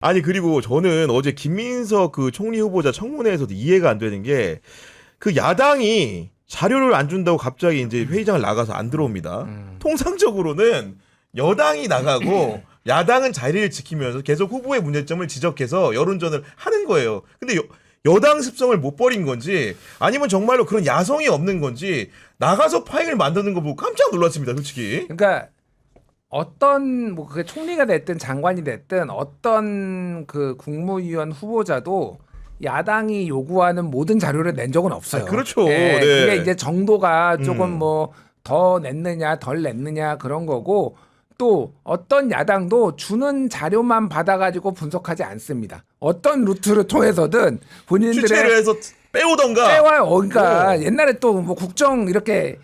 아니 그리고 저는 어제 김민석 그 총리 후보자 청문회에서도 이해가 안 되는 게 그 야당이 자료를 안 준다고 갑자기 이제 회의장을 나가서 안 들어옵니다. 통상적으로는 여당이 나가고 야당은 자리를 지키면서 계속 후보의 문제점을 지적해서 여론전을 하는 거예요. 근데 여당 습성을 못 버린 건지 아니면 정말로 그런 야성이 없는 건지 나가서 파행을 만드는 거 보고 깜짝 놀랐습니다, 솔직히. 그러니까 어떤 뭐 그게 총리가 됐든 장관이 됐든 어떤 그 국무위원 후보자도 야당이 요구하는 모든 자료를 낸 적은 없어요. 그렇죠. 네. 네. 그게 이제 정도가 조금 뭐 더 냈느냐 덜 냈느냐 그런 거고 또 어떤 야당도 주는 자료만 받아가지고 분석하지 않습니다. 어떤 루트를 통해서든 본인들의 주체를 해서 빼오던가. 빼와요. 그러니까 옛날에 또 뭐 국정 이렇게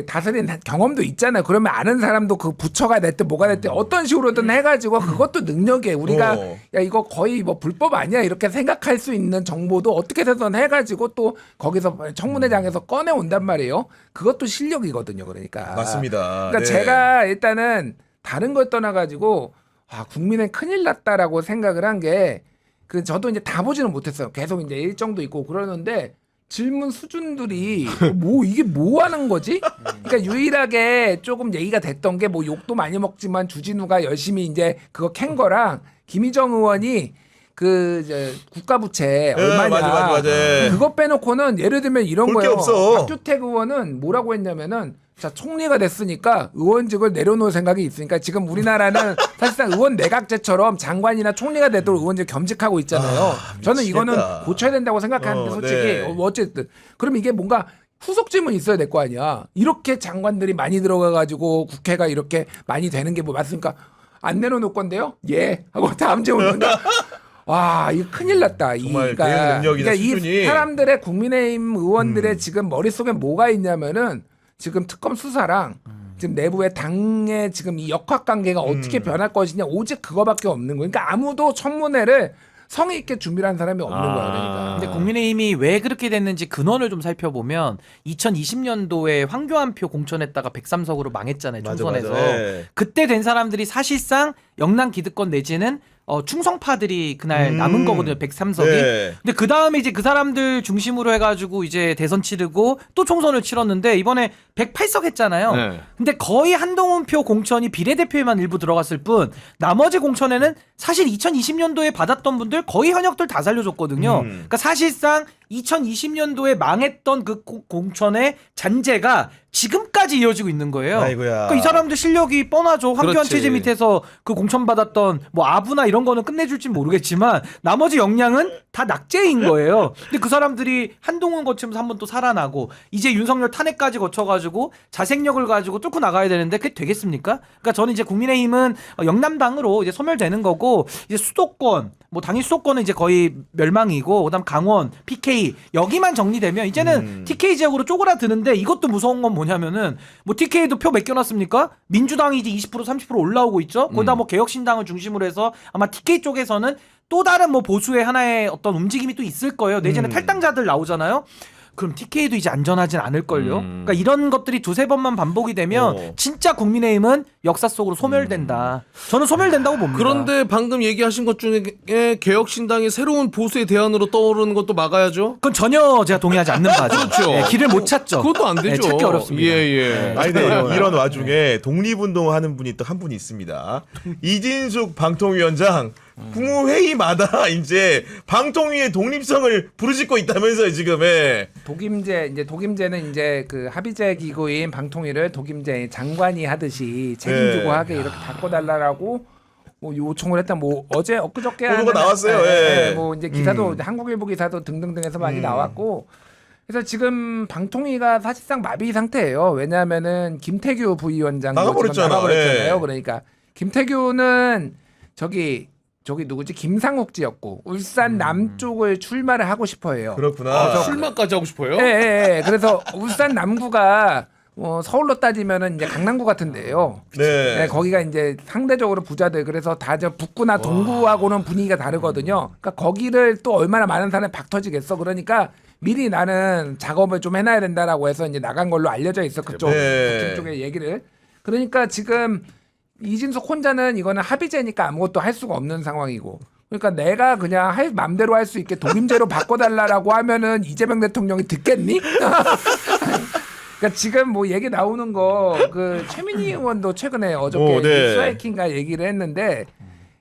다스린 경험도 있잖아요. 그러면 아는 사람도 그 부처가 됐든 뭐가 됐든 어떤 식으로든 해가지고 그것도 능력이에요. 우리가 야 이거 거의 뭐 불법 아니야 이렇게 생각할 수 있는 정보도 어떻게 해서든 해가지고 또 거기서 청문회장에서 꺼내 온단 말이에요. 그것도 실력이거든요. 그러니까 맞습니다. 그러니까 네. 제가 일단은 다른 걸 떠나가지고 국민은 큰일 났다라고 생각을 한 게 그 저도 이제 다 보지는 못했어요. 계속 이제 일정도 있고 그러는데. 질문 수준들이 뭐 이게 뭐 하는 거지? 그러니까 유일하게 조금 얘기가 됐던 게 뭐 욕도 많이 먹지만 주진우가 열심히 이제 그거 캔 거랑 김희정 의원이 그 국가 부채 얼마냐 맞아. 그거 빼놓고는 예를 들면 이런 볼 게 거예요. 없어. 박주택 의원은 뭐라고 했냐면은 자 총리가 됐으니까 의원직을 내려놓을 생각이 있으니까 지금 우리나라는 사실상 의원 내각제처럼 장관이나 총리가 되도록 의원직 겸직하고 있잖아요. 저는 이거는 고쳐야 된다고 생각하는데 솔직히 네. 어쨌든 그럼 이게 뭔가 후속 질문이 있어야 될 거 아니야. 이렇게 장관들이 많이 들어가가지고 국회가 이렇게 많이 되는 게 뭐 맞습니까? 안 내려놓을 건데요? 예 하고 다음 질문 건데 와 이거 큰일 났다. 정말 대응 능력이나 수준이. 이 사람들의 국민의힘 의원들의 지금 머릿속에 뭐가 있냐면은 지금 특검 수사랑 지금 내부의 당의 지금 이 역학관계가 어떻게 변할 것이냐 오직 그거밖에 없는 거예요. 그러니까 아무도 청문회를 성의 있게 준비를 한 사람이 없는 거야. 그러니까. 근데 국민의힘이 왜 그렇게 됐는지 근원을 좀 살펴보면 2020년도에 황교안표 공천했다가 103석으로 망했잖아요. 총선에서. 맞아. 네. 그때 된 사람들이 사실상 영남 기득권 내지는 충성파들이 그날 남은 거거든요. 103석이. 네. 근데 그 다음에 이제 그 사람들 중심으로 해가지고 이제 대선 치르고 또 총선을 치렀는데 이번에 108석 했잖아요. 네. 근데 거의 한동훈표 공천이 비례대표에만 일부 들어갔을 뿐 나머지 공천에는 사실 2020년도에 받았던 분들 거의 현역들 다 살려줬거든요. 그러니까 사실상 2020년도에 망했던 그 공천의 잔재가 지금까지 이어지고 있는 거예요. 아이고야. 그러니까 이 사람들 실력이 뻔하죠. 황교안 그렇지. 체제 밑에서 그 공천 받았던 뭐 아부나 이런 거는 끝내줄진 모르겠지만 나머지 역량은 다 낙제인 거예요. 근데 그 사람들이 한동훈 거치면서 한번 또 살아나고 이제 윤석열 탄핵까지 거쳐가지고 자생력을 가지고 뚫고 나가야 되는데 그게 되겠습니까? 그러니까 저는 이제 국민의힘은 영남당으로 이제 소멸되는 거고 이제 수도권 뭐 당일 수도권은 이제 거의 멸망이고 그다음 강원, PK 여기만 정리되면 이제는 TK 지역으로 쪼그라드는데 이것도 무서운 건 뭐냐면은 뭐 TK도 표 몇 개 놨습니까? 민주당이 이제 20% 30% 올라오고 있죠. 거기다 뭐 개혁신당을 중심으로 해서 아마 TK 쪽에서는 또 다른 뭐 보수의 하나의 어떤 움직임이 또 있을 거예요. 내지는 탈당자들 나오잖아요. 그럼 TK도 이제 안전하진 않을걸요. 그러니까 이런 것들이 두세 번만 반복이 되면 진짜 국민의힘은 역사 속으로 소멸된다. 저는 소멸된다고 봅니다. 그런데 방금 얘기하신 것 중에 개혁신당이 새로운 보수의 대안으로 떠오르는 것도 막아야죠. 그건 전혀 제가 동의하지 않는 바죠. 그렇죠. 네, 길을 못 찾죠. 그것도 안 되죠. 네, 찾기 어렵습니다. 예. 아니 근데 이런 와중에 독립운동하는 분이 또 한 분이 있습니다. 이진숙 방통위원장 국무회의마다 이제 방통위의 독립성을 부르짖고 있다면서요 지금. 독임제는 이제 그 합의제 기구인 방통위를 독임제 장관이 하듯이 책임지고 하게 이렇게 바꿔달라고 뭐 요청을 했다. 뭐 어제 엊그저께 보도가 나왔어요. 뭐 이제 기사도 한국일보 기사도 등등등해서 많이 나왔고. 그래서 지금 방통위가 사실상 마비 상태예요. 왜냐하면은 김태규 부위원장도 나가버렸잖아요. 그러니까 김태규는 저기 누구지? 김상욱 지역구 울산 남쪽을 출마를 하고 싶어해요. 그렇구나. 출마까지 하고 싶어요? 예. 그래서 울산 남구가 서울로 따지면은 이제 강남구 같은데요. 네. 네, 거기가 이제 상대적으로 부자들 그래서 다 저 북구나 동구하고는 분위기가 다르거든요. 그러니까 거기를 또 얼마나 많은 사람이 박터지겠어. 그러니까 미리 나는 작업을 좀 해놔야 된다라고 해서 이제 나간 걸로 알려져 있어 그쪽 북팀 쪽의 얘기를. 그러니까 지금 이진석 혼자는 이거는 합의제니까 아무것도 할 수가 없는 상황이고. 그러니까 내가 그냥 할 맘대로 할 수 있게 독임제로 바꿔달라고 하면은 이재명 대통령이 듣겠니? 그러니까 지금 뭐 얘기 나오는 거 그 최민희 의원도 최근에 어저께 네. 뉴스와이킹가 얘기를 했는데,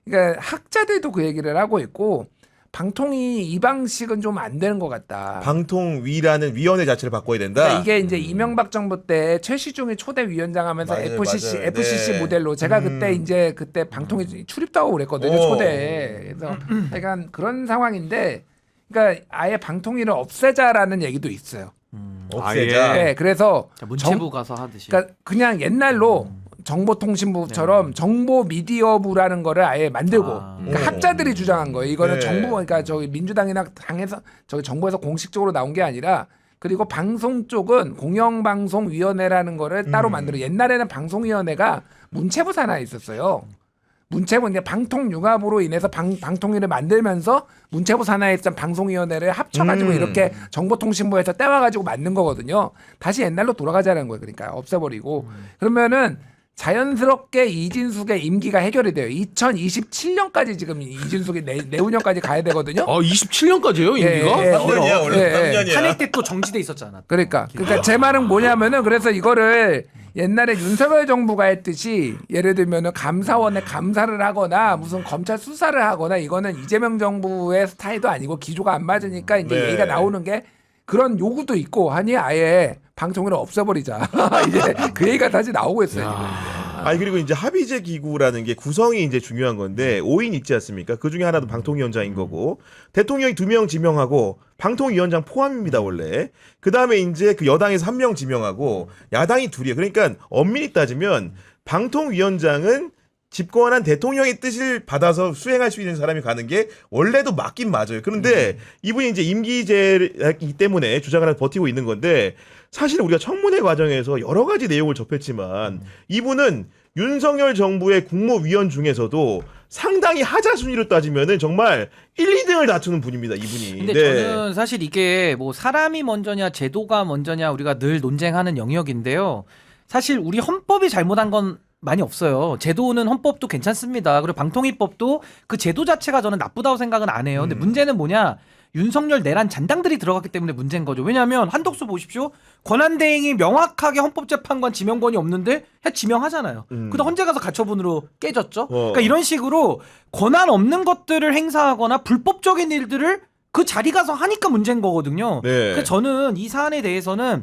그러니까 학자들도 그 얘기를 하고 있고 방통위 이 방식은 좀 안 되는 것 같다. 방통위라는 위원회 자체를 바꿔야 된다. 그러니까 이게 이제 이명박 정부 때 최시중이 초대 위원장 하면서 맞아요, FCC 맞아요. FCC 네. 모델로 제가 그때 방통위 출입도 하고 그랬거든요. 오. 초대. 그래서 약간 그런 상황인데, 그러니까 아예 방통위를 없애자라는 얘기도 있어요. 없애자. 네, 그래서 자, 문체부 가서 하듯이. 그러니까 그냥 옛날로 정보통신부처럼 정보미디어부라는 거를 아예 만들고, 그러니까 오. 학자들이 주장한 거예요. 이거는 네. 정부, 그러니까 저기 민주당이나 당에서 저기 정부에서 공식적으로 나온 게 아니라, 그리고 방송 쪽은 공영방송위원회라는 거를 따로 만들어. 옛날에는 방송위원회가 문체부 산하에 있었어요. 문체부 이제 방통융합으로 인해서 방통위를 만들면서 문체부 산하에 있던 방송위원회를 합쳐가지고 이렇게 정보통신부에서 떼와가지고 만든 거거든요. 다시 옛날로 돌아가자는 거예요. 그러니까 없애버리고. 그러면은 자연스럽게 이진숙의 임기가 해결이 돼요. 2027년까지 지금 이진숙이 내후년까지 가야 되거든요. 27년까지예요 임기가? 예, 예. 3년이야 원래 예, 예. 3년이야. 탄핵 때 또 정지돼 있었잖아. 그러니까 제 말은 뭐냐면은, 그래서 이거를 옛날에 윤석열 정부가 했듯이 예를 들면은 감사원에 감사를 하거나 무슨 검찰 수사를 하거나, 이거는 이재명 정부의 스타일도 아니고 기조가 안 맞으니까 이제 네. 얘기가 나오는 게 그런 요구도 있고 하니 아예 방통위를 없애버리자. 이제 그 얘기가 다시 나오고 있어요. 지금. 아니 그리고 이제 합의제 기구라는 게 구성이 이제 중요한 건데 5인 있지 않습니까? 그 중에 하나도 방통위원장인 거고 대통령이 2명 지명하고 방통위원장 포함입니다 원래. 그 다음에 이제 그 여당에서 1명 지명하고 야당이 2이에요. 그러니까 엄밀히 따지면 방통위원장은 집권한 대통령의 뜻을 받아서 수행할 수 있는 사람이 가는 게 원래도 맞긴 맞아요. 그런데 이분이 이제 임기제이기 때문에 주장을 하면서 버티고 있는 건데, 사실 우리가 청문회 과정에서 여러 가지 내용을 접했지만 이분은 윤석열 정부의 국무위원 중에서도 상당히 하자 순위로 따지면은 정말 1, 2등을 다투는 분입니다. 이분이. 근데 저는 사실 이게 뭐 사람이 먼저냐 제도가 먼저냐 우리가 늘 논쟁하는 영역인데요. 사실 우리 헌법이 잘못한 건 많이 없어요. 제도는 헌법도 괜찮습니다. 그리고 방통위법도 그 제도 자체가 저는 나쁘다고 생각은 안 해요. 근데 문제는 뭐냐? 윤석열 내란 잔당들이 들어갔기 때문에 문제인 거죠. 왜냐하면 한덕수 보십시오. 권한대행이 명확하게 헌법재판관 지명권이 없는데 지명하잖아요. 그다음 헌재 가서 가처분으로 깨졌죠. 그러니까 이런 식으로 권한 없는 것들을 행사하거나 불법적인 일들을 그 자리 가서 하니까 문제인 거거든요. 네. 그래서 저는 이 사안에 대해서는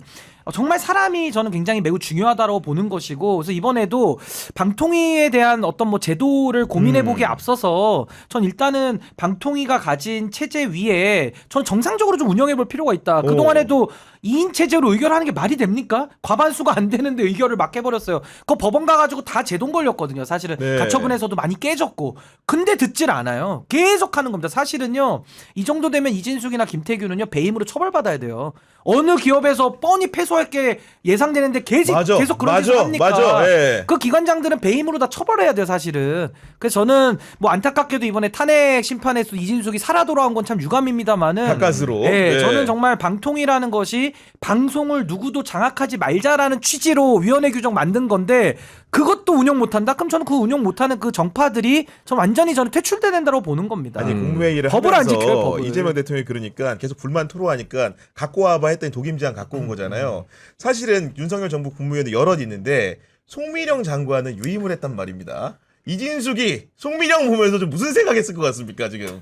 정말 사람이 저는 굉장히 매우 중요하다고 보는 것이고, 그래서 이번에도 방통위에 대한 어떤 뭐 제도를 고민해보기에 앞서서 전 일단은 방통위가 가진 체제 위에 전 정상적으로 좀 운영해볼 필요가 있다. 그동안에도 2인 체제로 의결하는 게 말이 됩니까? 과반수가 안 되는데 의결을 막 해버렸어요. 그거 법원 가가지고 다 제동 걸렸거든요. 사실은 네. 가처분에서도 많이 깨졌고. 근데 듣질 않아요. 계속 하는 겁니다. 사실은요. 이 정도 되면 이진숙이나 김태균은요. 배임으로 처벌받아야 돼요. 어느 기업에서 뻔히 패소할 게 예상되는데 계속 그런 짓을 합니까? 맞아. 예. 그 기관장들은 배임으로 다 처벌해야 돼요, 사실은. 그래서 저는 뭐 안타깝게도 이번에 탄핵 심판에서 이진숙이 살아 돌아온 건 참 유감입니다만은. 가까스로. 네, 네. 저는 정말 방통이라는 것이 방송을 누구도 장악하지 말자라는 취지로 위원회 규정 만든 건데 그것도 운영 못한다? 그럼 저는 그 운영 못하는 그 정파들이 전 완전히 저는 퇴출돼야 된다고 보는 겁니다. 아니 국무회의를 법을 안 하면서 지켜요, 법을. 이재명 대통령이 그러니까 계속 불만 토로하니까 갖고 와봐 했더니 독임제안 갖고 온 거잖아요. 사실은 윤석열 정부 국무위원회 여럿 있는데 송미령 장관은 유임을 했단 말입니다. 이진숙이 송미령 보면서 좀 무슨 생각했을 것 같습니까 지금?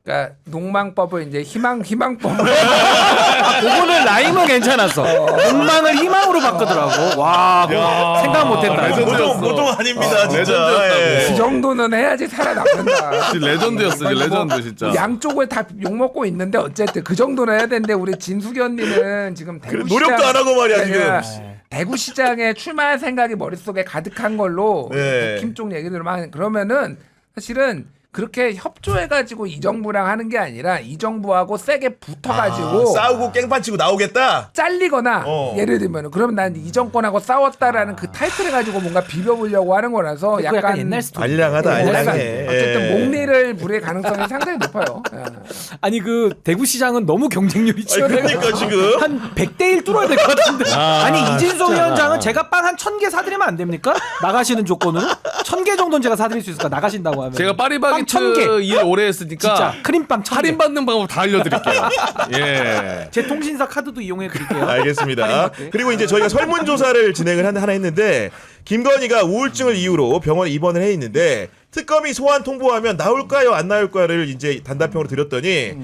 그러니까 농망법을 이제 희망법을 그거는 라임은 괜찮았어. 욕망을 희망으로 바꾸더라고. 와, 그거 생각 못했다. 레전드였어. 보통 아닙니다 진짜. 레전드였다고. 예. 그 정도는 해야지 살아남는다. 진짜 레전드였어, 아니, 레전드 진짜. 양쪽을 다 욕먹고 있는데 어쨌든 그 정도는 해야 되는데 우리 진숙이 언니는 지금 대구 노력도 안 하고 말이야, 그러니까 지금. 대구 시장에 출마할 생각이 머릿속에 가득한 걸로 네. 국힘 쪽 얘기들만 그러면은 사실은 그렇게 협조해가지고 이 정부랑 하는 게 아니라 이 정부하고 세게 붙어가지고 싸우고 깽판 치고 나오겠다. 잘리거나 예를 들면 그러면 난 이 정권하고 싸웠다라는 그 타이틀을 가지고 뭔가 비벼보려고 하는 거라서 그거 약간 옛날 스토리. 알량하다 예, 알량해. 어쨌든 예. 목리를 부릴 가능성이 상당히 높아요. 예. 아니 그 대구시장은 너무 경쟁률이 치열해. 그러니까 지금 한 100대 1 뚫어야 될 것 같은데. 아니 이진석 위원장은 제가 빵 한 1000개 사드리면 안 됩니까? 나가시는 조건으로 1000개 정도는 제가 사드릴 수 있을까? 나가신다고 하면. 제가 파리바게트 1000개. 일 오래 했으니까 진짜 크림빵 1000개. 할인 받는 방법 다 알려드릴게요. 예. 제 통신사 카드도 이용해 드릴게요. 알겠습니다. 그리고 이제 저희가 설문조사를 진행을 하나 했는데 김건희가 우울증을 이유로 병원에 입원을 해 있는데 특검이 소환 통보하면 나올까요 안 나올까를 이제 단답형으로 드렸더니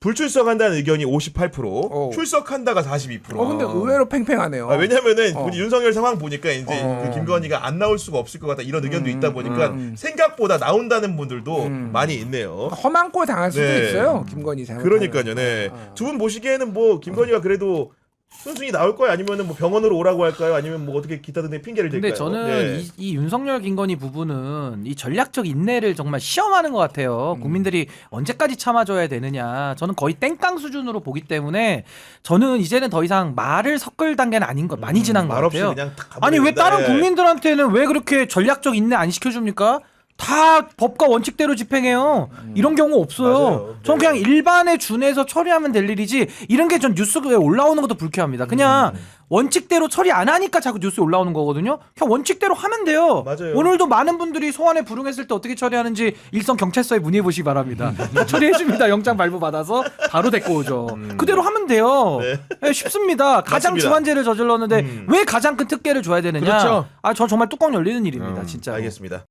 불출석한다는 의견이 58%, 출석한다가 42%. 근데 의외로 팽팽하네요. 왜냐면은 우리 윤석열 상황 보니까 이제 그 김건희가 안 나올 수가 없을 것 같다 이런 의견도 있다 보니까 생각보다 나온다는 분들도 많이 있네요. 험한 꼴 당할 수도 네. 있어요. 김건희 잘못. 그러니까요. 네. 두 분 보시기에는 뭐 김건희가 그래도 순순히 나올 거예요? 아니면은 뭐 병원으로 오라고 할까요? 아니면 뭐 어떻게 기타 등등 핑계를 댈까요? 근데 저는 네. 이 윤석열 김건희 부분은 이 전략적 인내를 정말 시험하는 것 같아요. 국민들이 언제까지 참아줘야 되느냐. 저는 거의 땡깡 수준으로 보기 때문에 저는 이제는 더 이상 말을 섞을 단계는 아닌 것 많이 지난 것 말 없이 같아요. 그냥 탁 아니 왜 가버린다. 다른 예. 국민들한테는 왜 그렇게 전략적 인내 안 시켜줍니까? 다 법과 원칙대로 집행해요. 이런 경우 없어요. 맞아요. 전 네. 그냥 일반에 준해서 처리하면 될 일이지 이런 게 전 뉴스에 올라오는 것도 불쾌합니다. 그냥 원칙대로 처리 안 하니까 자꾸 뉴스에 올라오는 거거든요. 그냥 원칙대로 하면 돼요. 맞아요. 오늘도 많은 분들이 소환에 불응했을 때 어떻게 처리하는지 일선 경찰서에 문의해 보시기 바랍니다. 다 처리해 줍니다. 영장 발부 받아서 바로 데리고 오죠. 그대로 하면 돼요. 네, 쉽습니다. 가장 맞습니다. 중한죄를 저질렀는데 왜 가장 큰 특례를 줘야 되느냐? 그렇죠. 전 정말 뚜껑 열리는 일입니다. 진짜. 알겠습니다.